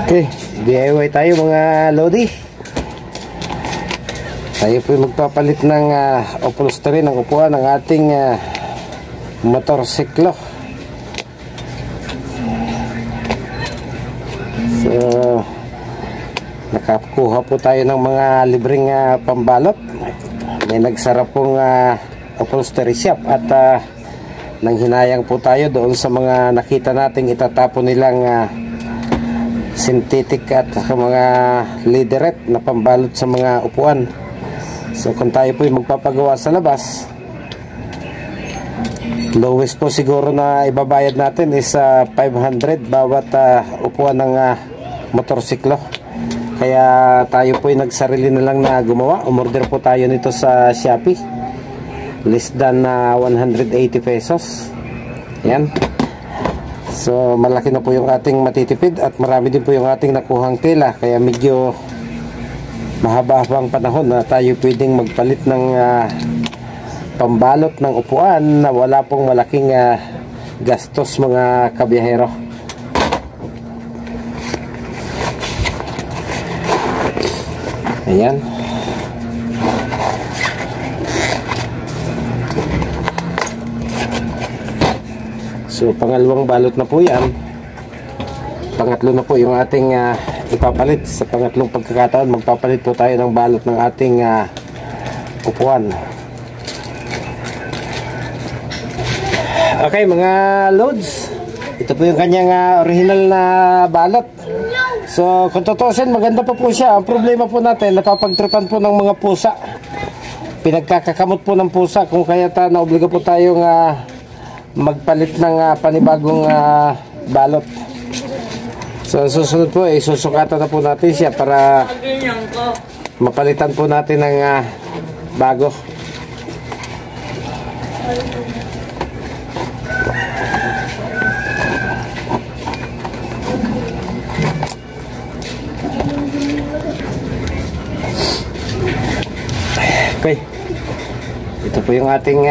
Okay, DIY tayo mga lodi. Tayo po magpapalit ng upholstery ng upuan ng ating motorsiklo. So, nakakuha po tayo ng mga libreng pambalot. May nagsara pong upholstery shop at nanghinayang po tayo doon sa mga nakita nating itatapon nilang synthetic at mga leatherette na pambalot sa mga upuan. So kung tayo po yung magpapagawa sa labas, lowest po siguro na ibabayad natin is 500 bawat upuan ng motorsiklo. Kaya tayo po yung nagsarili na lang na gumawa. Umorder po tayo nito sa Shopee, less than 180 pesos. Yan. So malaki na po yung ating matitipid at marami din po yung ating nakuhang tela, kaya medyo mahaba-habang panahon na tayo pwedeng magpalit ng pambalot ng upuan na wala pong malaking gastos mga kabiyahero. Ayan. So pangalawang balot na po yan. Pangatlo na po yung ating ipapalit. Sa pangatlong pagkakataon magpapalit po tayo ng balot ng ating upuan. Okay mga loads, ito po yung kanyang original na balot. So kung tutusin, maganda pa po siya. Ang problema po natin, napapagtripan po ng mga pusa. Pinagkakakamot po ng pusa, kung kaya naobliga po tayong magpalit ng panibagong balot. So susunod po susukatan na po natin siya para mapalitan po natin ng bago. Okay, ito po yung ating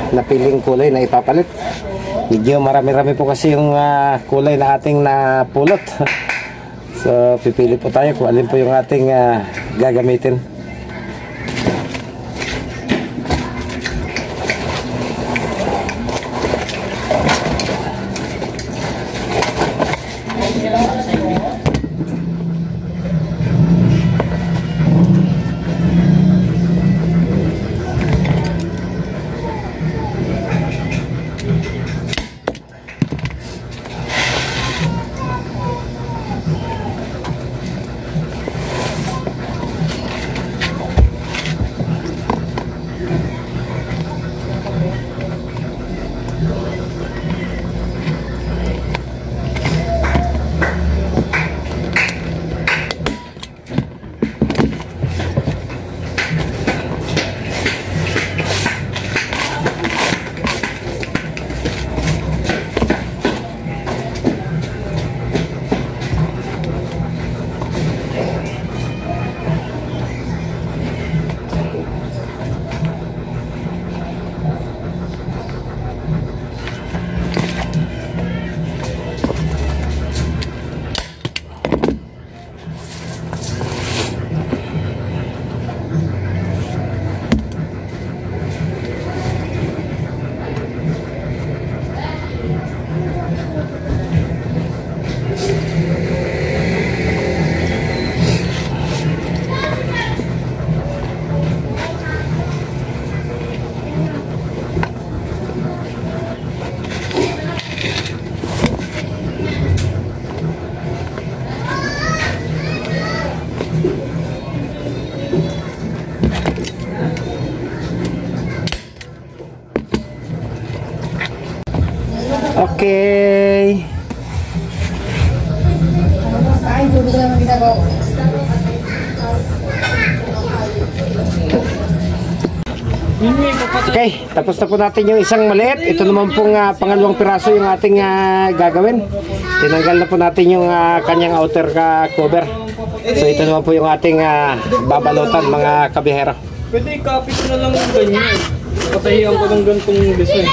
napiling kulay na ipapalit. Medyo marami-rami po kasi yung kulay na ating napulot. So pipili po tayo kung alin po yung ating gagamitin. Okay. Okay, tapos na po natin yung isang maliit. Ito naman pong pangalawang piraso yung ating gagawin. Tinanggal na po natin yung kanyang outer cover. So ito naman po yung ating babalutan mga kabihero. Pwede i-copy ko na lang yung ganyan. Patahiyan ko ng gantong design.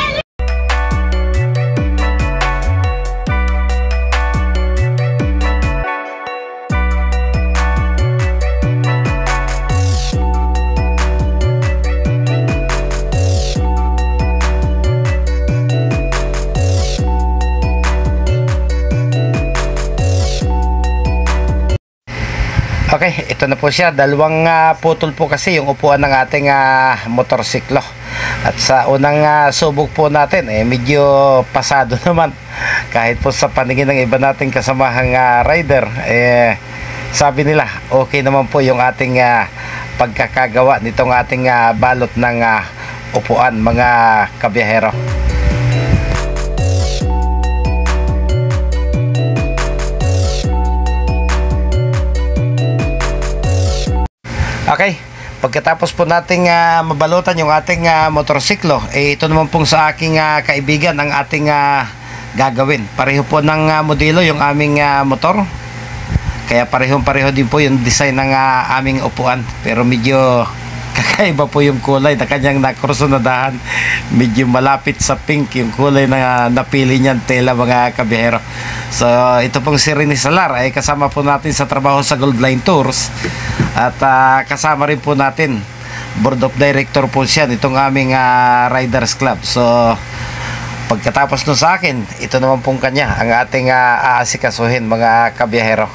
Okay, ito na po siya. Dalawang putol po kasi yung upuan ng ating motorsiklo. At sa unang subok po natin, medyo pasado naman. Kahit po sa paningin ng iba nating kasamahang rider, sabi nila, okay naman po yung ating pagkakagawa nitong ating balot ng upuan, mga kabiyahero. Okay, pagkatapos po nating mabalutan yung ating motorsiklo, ito naman pong sa aking kaibigan ang ating gagawin. Pareho po ng modelo yung aming motor. Kaya pareho din po yung design ng aming upuan. Pero medyo kakaiba po yung kulay na kanyang nakursunadahan. Medyo malapit sa pink yung kulay na napili niyan tela, mga kabihero. So ito pong si Rene Salar ay kasama po natin sa trabaho sa Gold Line Tours. At kasama rin po natin, board of director po siya itong aming Riders Club. So pagkatapos nun sa akin, ito naman pong kanya ang ating aasikasuhin, mga kabiyahero.